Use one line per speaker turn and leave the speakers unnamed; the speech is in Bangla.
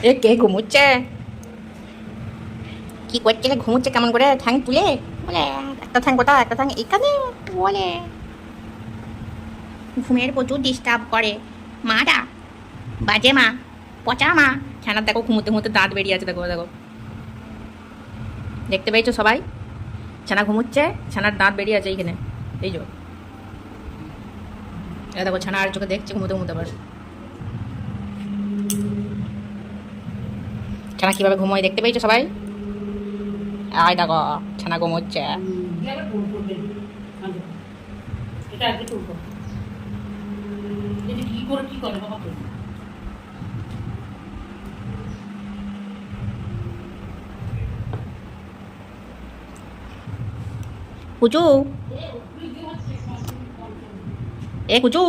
এ কে ঘুমুচ্ছে? কি করছে? ঘুমুচ্ছে কেমন করে ঠ্যাং তুলে? বলে একটা ঠ্যাং কোথা, একটা ঠ্যাং এখানে। বলে ঘুমের প্রচুর ডিস্টার্ব করে মাটা, বাজে মা, পচা মা। ছানার দেখো ঘুমোতে ঘুমোতে দাঁত বেরিয়ে আছে, দেখো দেখো, দেখতে পেয়েছো সবাই? ছানা ঘুমুচ্ছে, ছানার দাঁত বেরিয়ে আছে এইখানে, এই যো। এটা দেখো, ছানা আর চোখে দেখছে ঘুমোতে ঘুমোতে আবার। ছানা কিভাবে ঘুমোয় দেখতে পেয়েছো সবাই? আয় দেখো, ছানা ঘুমোচ্ছে। কুচু, এ কুচু।